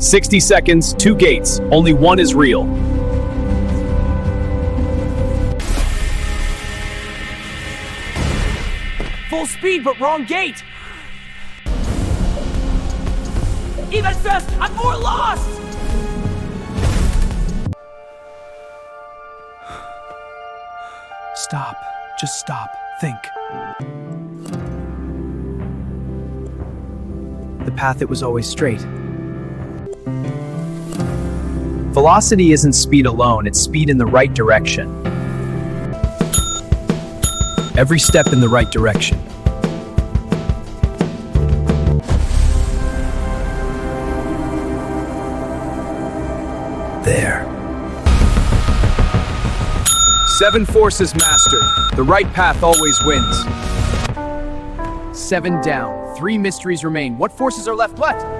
60 seconds, 2 gates. Only one is real. Full speed, but wrong gate! Even fast, I'm more lost! Stop. Just stop. Think. The path, it was always straight. Velocity isn't speed alone, it's speed in the right direction. Every step in the right direction. There. 7 forces mastered. The right path always wins. 7 down. 3 mysteries remain. What forces are left? What?